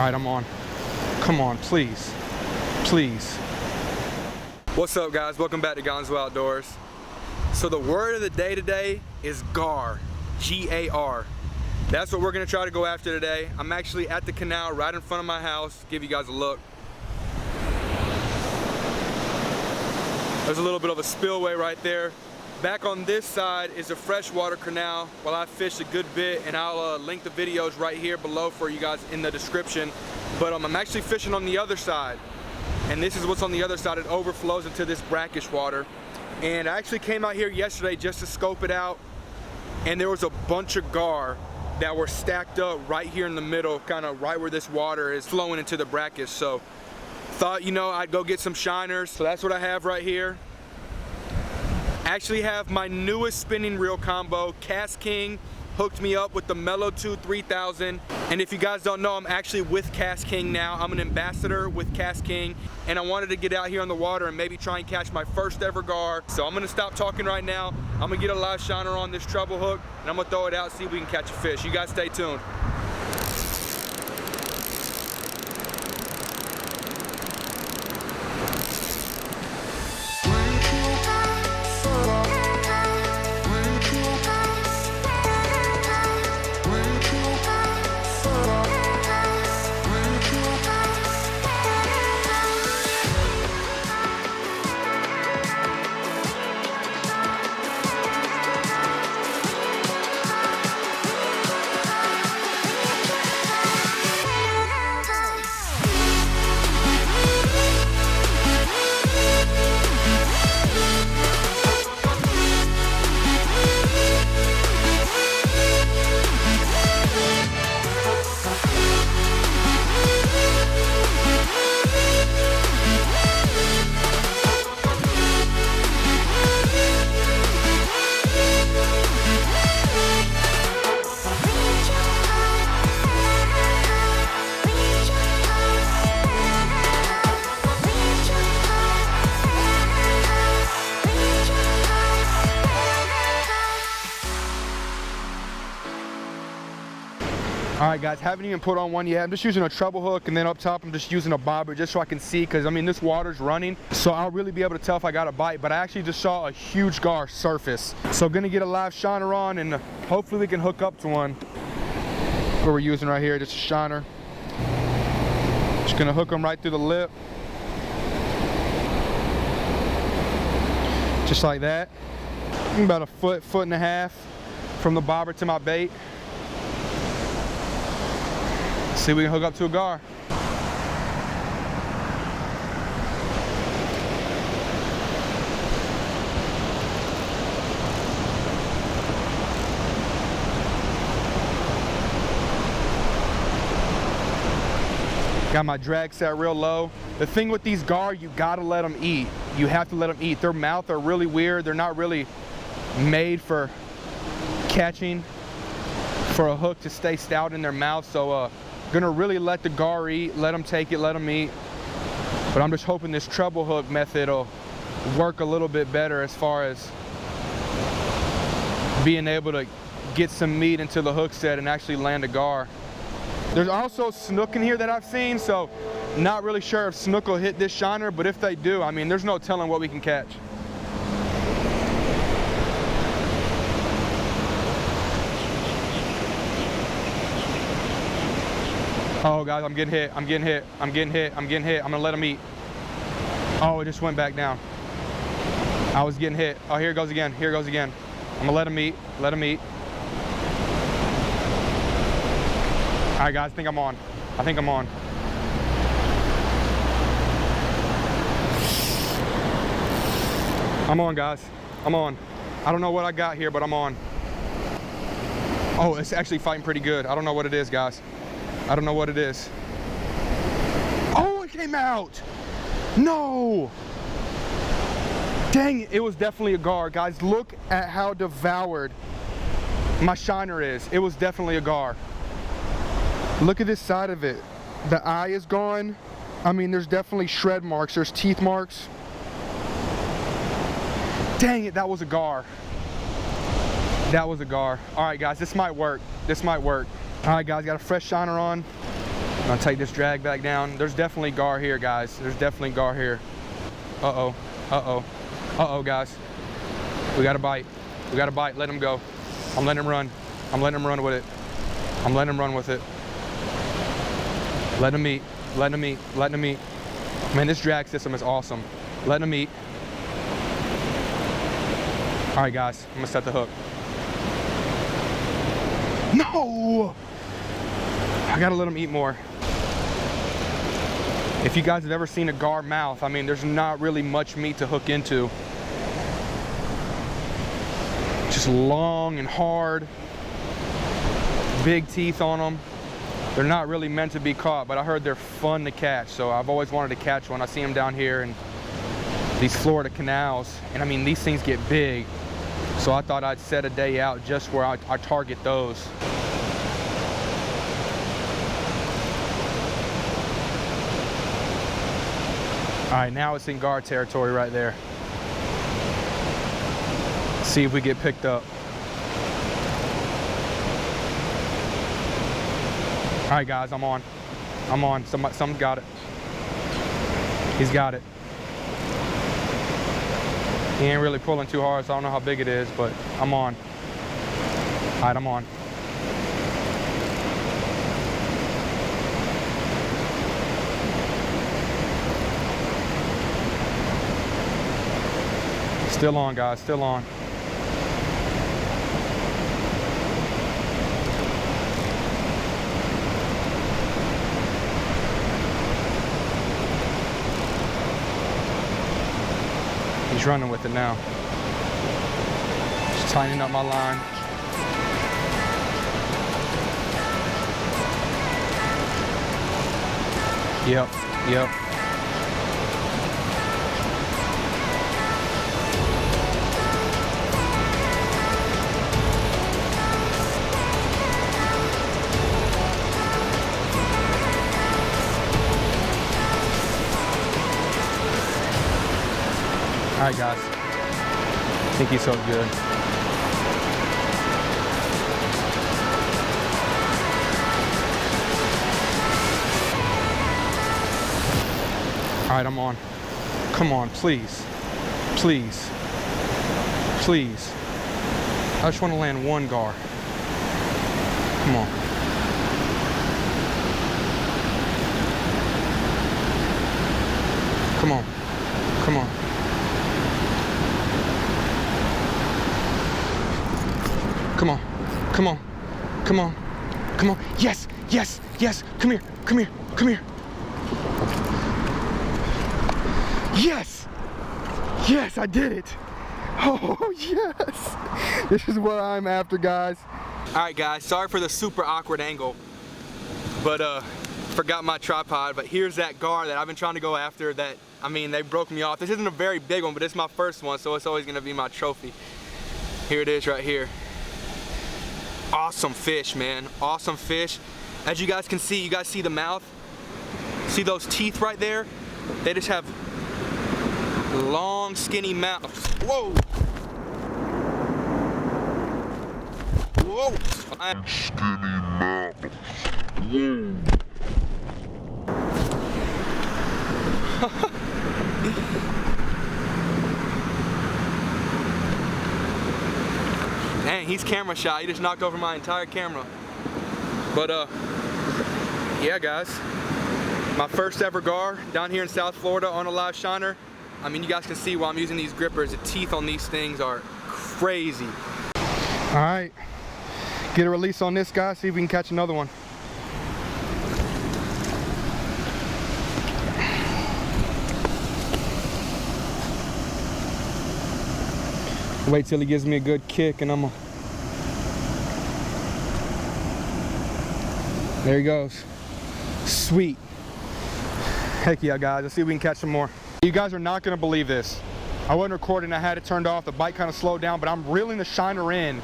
right, I'm on. Come on, please. Please. What's up, guys? Welcome back to Gonzo Outdoors. So the word of the day today is gar. G-A-R. That's what we're gonna try to go after today. I'm actually at the canal right in front of my house. Give you guys a look. There's a little bit of a spillway right there. Back on this side is a freshwater canal while I fish a good bit, and I'll link the videos right here below for you guys in the description. But I'm actually fishing on the other side, and this is what's on the other side. It overflows into this brackish water. And I actually came out here yesterday just to scope it out, and there was a bunch of gar that were stacked up right here in the middle, kind of right where this water is flowing into the brackish. So thought, you know, I'd go get some shiners. So that's what I have right here. I actually have my newest spinning reel combo. Cast King hooked me up with the Mellow 2 3000. And if you guys don't know, I'm actually with Cast King now. I'm an ambassador with Cast King, and I wanted to get out here on the water and maybe try and catch my first ever gar. So I'm gonna stop talking right now. I'm gonna get a live shiner on this treble hook, and I'm gonna throw it out, see if we can catch a fish. You guys stay tuned. Alright guys, haven't even put on one yet. I'm just using a treble hook, and then up top I'm just using a bobber just so I can see, because I mean this water's running, so I'll really be able to tell if I got a bite. But I actually just saw a huge gar surface, so I'm gonna get a live shiner on, and hopefully we can hook up to one. What we're using right here, just a shiner. Just gonna hook them right through the lip, just like that. About a foot and a half from the bobber to my bait. See if we can hook up to a gar. Got my drag set real low. The thing with these gar, you gotta let them eat. You have to let them eat. Their mouth are really weird. They're not really made for catching, for a hook to stay stout in their mouth. So gonna really let the gar eat, let them take it, let them eat. But I'm just hoping this treble hook method will work a little bit better as far as being able to get some meat into the hook set and actually land a gar. There's also snook in here that I've seen, so not really sure if snook will hit this shiner, but if they do, I mean, there's no telling what we can catch. Oh guys, I'm getting hit, I'm getting hit, I'm getting hit, I'm getting hit. I'm gonna let him eat. Oh, it just went back down. I was getting hit. Oh, here it goes again, here it goes again. I'm gonna let him eat, let him eat. All right guys, I think I'm on. I think I'm on. I'm on guys, I'm on. I don't know what I got here, but I'm on. Oh, it's actually fighting pretty good. I don't know what it is, guys. I don't know what it is. Oh, it came out. No. Dang it, it was definitely a gar. Guys, look at how devoured my shiner is. It was definitely a gar. Look at this side of it. The eye is gone. I mean, there's definitely shred marks. There's teeth marks. Dang it, that was a gar. That was a gar. All right, guys, this might work. This might work. All right, guys, got a fresh shiner on. I'll take this drag back down. There's definitely gar here, guys. There's definitely gar here. Uh-oh, uh-oh, uh-oh, guys. We got a bite. We got a bite. Let him go. I'm letting him run. I'm letting him run with it. I'm letting him run with it. Let him eat. Let him eat. Let him eat. Man, this drag system is awesome. Let him eat. All right, guys. I'm gonna set the hook. No! I gotta let him eat more. If you guys have ever seen a gar mouth, I mean, there's not really much meat to hook into. Just long and hard. Big teeth on them. They're not really meant to be caught, but I heard they're fun to catch, so I've always wanted to catch one. I see them down here in these Florida canals, and I mean, these things get big. So I thought I'd set a day out just where I target those. All right, now it's in gar territory right there. See if we get picked up. All right, guys, I'm on. I'm on. Someone's got it. He's got it. He ain't really pulling too hard, so I don't know how big it is, but I'm on. All right, I'm on. Still on, guys, still on. He's running with it now. Just tightening up my line. Yep, yep. All right, guys. I think he's so good. All right, I'm on. Come on, please. Please. Please. I just want to land one gar. Come on. Come on. Come on. Come on, come on, come on, come on. Yes, yes, yes. Come here, come here, come here. Yes, yes, I did it. Oh, yes. This is what I'm after, guys. All right, guys, sorry for the super awkward angle, but forgot my tripod. But here's that gar that I've been trying to go after that, I mean, they broke me off. This isn't a very big one, but it's my first one, so it's always gonna be my trophy. Here it is right here. Awesome fish, man. Awesome fish. As you guys can see, you guys see the mouth? See those teeth right there? They just have long, skinny mouths. Whoa! Whoa! Skinny mouth. Whoa! Dang, he's camera shy. He just knocked over my entire camera. But yeah, guys, my first ever gar down here in South Florida on a live shiner. I mean, you guys can see while I'm using these grippers, the teeth on these things are crazy. All right, get a release on this guy, see if we can catch another one. Wait till he gives me a good kick and I'm gonna... There he goes. Sweet. Heck yeah, guys. Let's see if we can catch some more. You guys are not gonna believe this. I wasn't recording, I had it turned off, the bite kind of slowed down, but I'm reeling the shiner in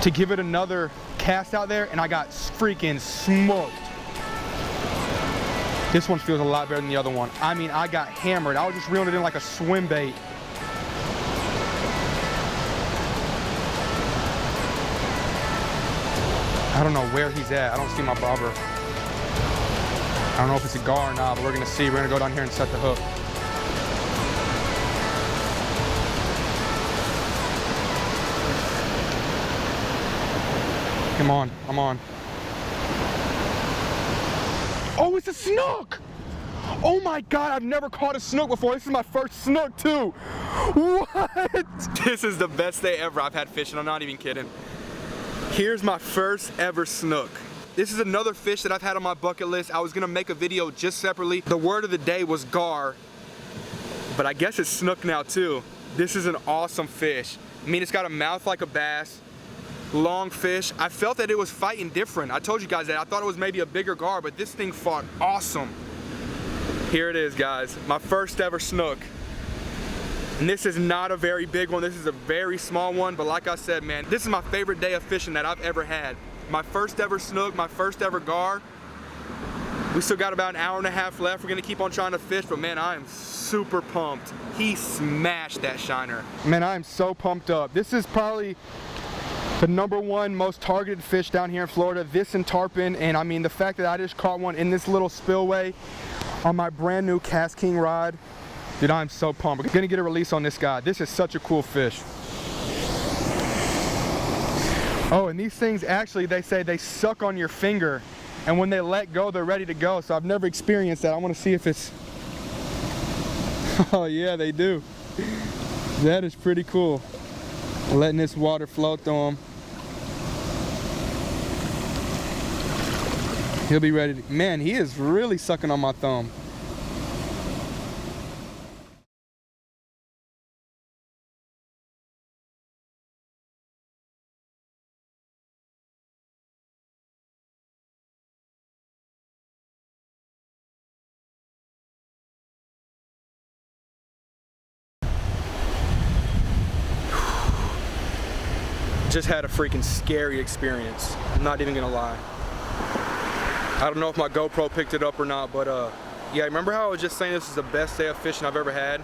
to give it another cast out there, and I got freaking smoked. This one feels a lot better than the other one. I mean, I got hammered. I was just reeling it in like a swim bait. I don't know where he's at. I don't see my bobber. gar or not, but we're gonna see. We're gonna go down here and set the hook. Come on, I'm on. Oh, it's a snook! Oh my God, I've never caught a snook before. This is my first snook too. What? This is the best day ever I've had fishing, I'm not even kidding. Here's my first ever snook. This is another fish that I've had on my bucket list. I was gonna make a video just separately. The word of the day was gar, but I guess it's snook now too. This is an awesome fish. I mean, it's got a mouth like a bass, long fish. I felt that it was fighting different. I told you guys that. I thought it was maybe a bigger gar, but this thing fought awesome. Here it is, guys. My first ever snook. And this is not a very big one. This is a very small one, but like I said, man, this is my favorite day of fishing that I've ever had. My first ever snook, my first ever gar. We still got about an hour and a half left. We're gonna keep on trying to fish, but man, I am super pumped. He smashed that shiner. Man, I am so pumped up. This is probably the #1 most targeted fish down here in Florida, this and tarpon. And I mean, the fact that I just caught one in this little spillway on my brand new Cast King rod, dude, I'm so pumped. We're gonna get a release on this guy. This is such a cool fish. Oh, and these things actually, they say they suck on your finger, and when they let go, they're ready to go. So I've never experienced that. I want to see if it's, oh yeah, they do. That is pretty cool. Letting this water flow through him. He'll be ready to, man, he is really sucking on my thumb. Just had a freaking scary experience. I'm not even gonna lie. I don't know if my GoPro picked it up or not, but yeah, remember how I was just saying this is the best day of fishing I've ever had?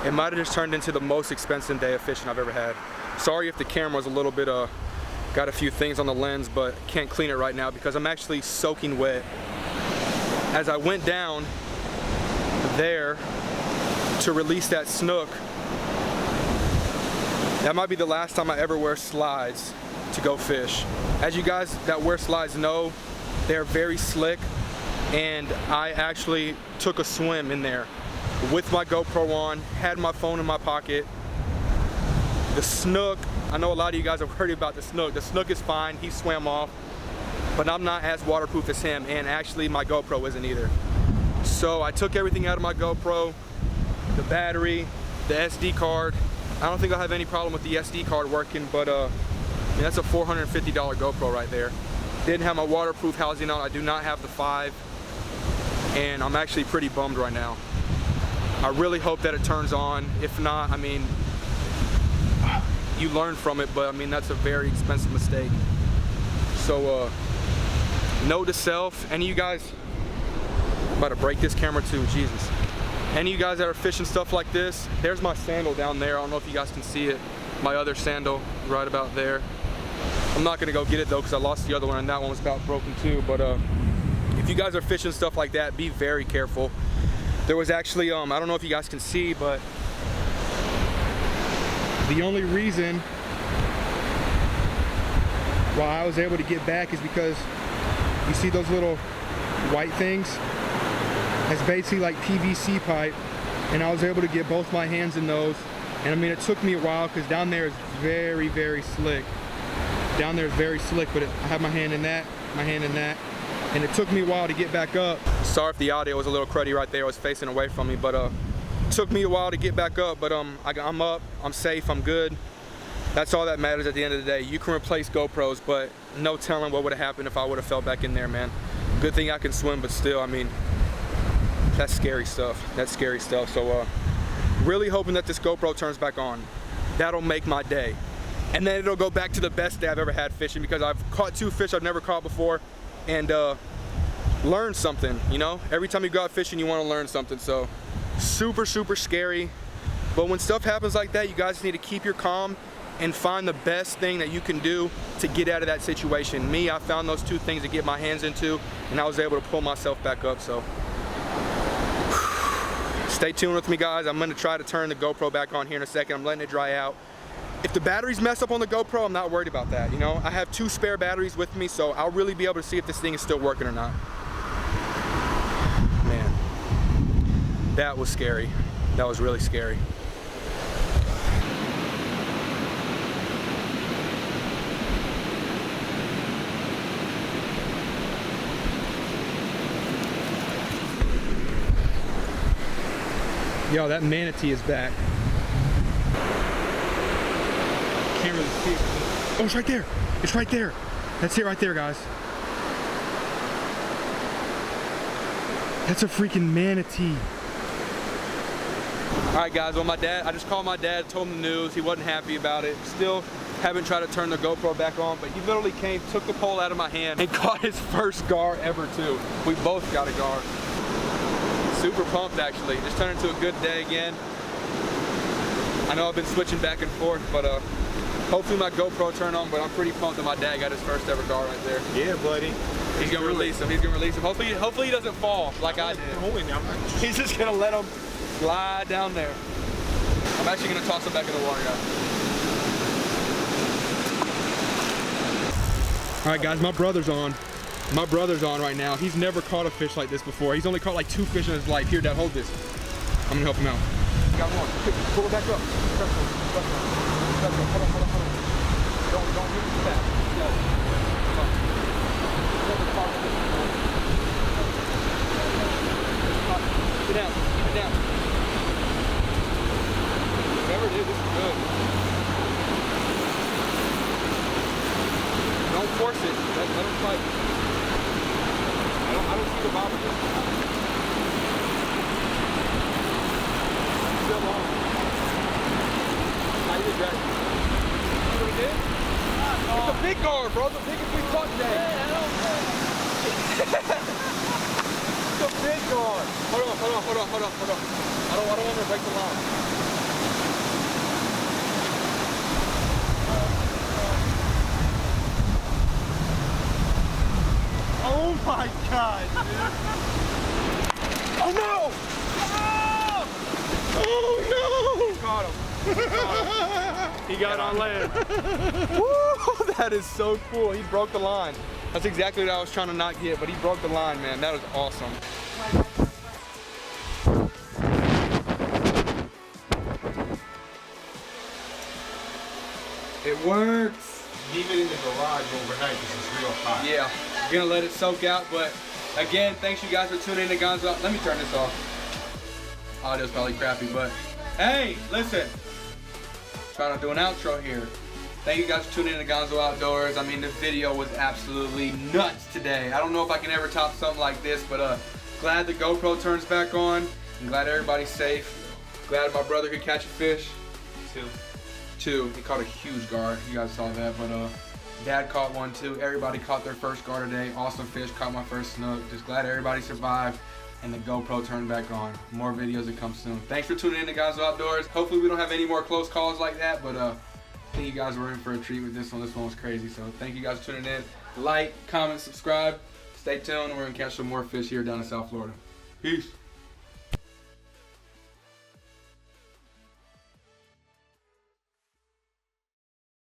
It might have just turned into the most expensive day of fishing I've ever had. Sorry if the camera's a little bit, got a few things on the lens, but can't clean it right now because I'm actually soaking wet. As I went down there to release that snook, that might be the last time I ever wear slides to go fish. As you guys that wear slides know, they're very slick, and I actually took a swim in there with my GoPro on, had my phone in my pocket. The snook, I know a lot of you guys have heard about the snook. The snook is fine, he swam off, but I'm not as waterproof as him, and actually my GoPro isn't either. So I took everything out of my GoPro, the battery, the SD card. I don't think I'll have any problem with the SD card working, but I mean, that's a $450 GoPro right there. Didn't have my waterproof housing on. I do not have the 5, and I'm actually pretty bummed right now. I really hope that it turns on. If not, I mean, you learn from it, but I mean, that's a very expensive mistake. So note to self, any of you guys, I'm about to break this camera too, Jesus. Any of you guys that are fishing stuff like this, there's my sandal down there. I don't know if you guys can see it. My other sandal right about there. I'm not gonna go get it though because I lost the other one and that one was about broken too. But if you guys are fishing stuff like that, be very careful. There was actually, I don't know if you guys can see, but the only reason why I was able to get back is because you see those little white things? It's basically like PVC pipe, and I was able to get both my hands in those. And I mean, it took me a while because down there is very, very slick. Down there is very slick, but I have my hand in that, and it took me a while to get back up. Sorry if the audio was a little cruddy right there. I was facing away from me, but it took me a while to get back up. But I'm up, I'm safe, I'm good. That's all that matters at the end of the day. You can replace GoPros, but no telling what would have happened if I would have fell back in there, man. Good thing I can swim, but still, I mean, that's scary stuff. That's scary stuff. So really hoping that this GoPro turns back on. That'll make my day. And then it'll go back to the best day I've ever had fishing, because I've caught 2 fish I've never caught before and learned something, you know? Every time you go out fishing, you want to learn something. So super, super scary. But when stuff happens like that, you guys need to keep your calm and find the best thing that you can do to get out of that situation. Me, I found those two things to get my hands into, and I was able to pull myself back up. So stay tuned with me, guys. I'm gonna try to turn the GoPro back on here in a second. I'm letting it dry out. If the batteries mess up on the GoPro, I'm not worried about that, you know? I have 2 spare batteries with me, so I'll really be able to see if this thing is still working or not. Man, that was scary. That was really scary. Yo, that manatee is back. Can't really see it. Oh, it's right there. It's right there. That's it right there, guys. That's a freaking manatee. All right, guys. Well, I just called my dad, told him the news. He wasn't happy about it. Still haven't tried to turn the GoPro back on, but he literally came, took the pole out of my hand, and caught his first gar ever, too. We both got a gar. Super pumped, actually. Just turned into a good day again. I know I've been switching back and forth, but hopefully my GoPro turned on, but I'm pretty pumped that my dad got his first ever gar right there. Yeah, buddy. He's gonna release him. He's gonna release him. Hopefully he doesn't fall like I did. He's just gonna let him slide down there. I'm actually gonna toss him back in the water, guys. All right, guys, my brother's on. My brother's on right now. He's never caught a fish like this before. He's only caught like 2 fish in his life. Here, Dad, hold this. I'm gonna help him out. Got one. Pull it back up. Hold on. Don't hit it back. No. Come on. Get down. Get down. Whatever it is, this is good. Don't force it. Let him fight. I don't see the bobber yet. Still on. How you did that? See what he did? It's a big gar, bro. The biggest we caught today. It's a big gar. Hold on. I don't want to break the line. Oh my God, dude. Oh no! Oh no! Caught him. He got on land. Woo, that is so cool. He broke the line. That's exactly what I was trying to not get, but he broke the line, man. That was awesome. It works. Leave it in the garage overnight because it's real hot. Yeah, we're gonna let it soak out, but again, thanks you guys for tuning in to Gonzo. Let me turn this off. Audio's probably crappy, but hey, listen. Trying to do an outro here. Thank you guys for tuning in to Gonzo Outdoors. I mean, the video was absolutely nuts today. I don't know if I can ever top something like this, but glad the GoPro turns back on. I'm glad everybody's safe. Glad my brother could catch a fish. Two. He caught a huge gar. You guys saw that, but Dad caught one too. Everybody caught their first gar today. Awesome fish. Caught my first snook. Just glad everybody survived and the GoPro turned back on. More videos to come soon. Thanks for tuning in to Gonzo Outdoors. Hopefully we don't have any more close calls like that, but I think you guys were in for a treat with this one. This one was crazy. So thank you guys for tuning in. Like, comment, subscribe. Stay tuned. We're gonna catch some more fish here down in South Florida. Peace.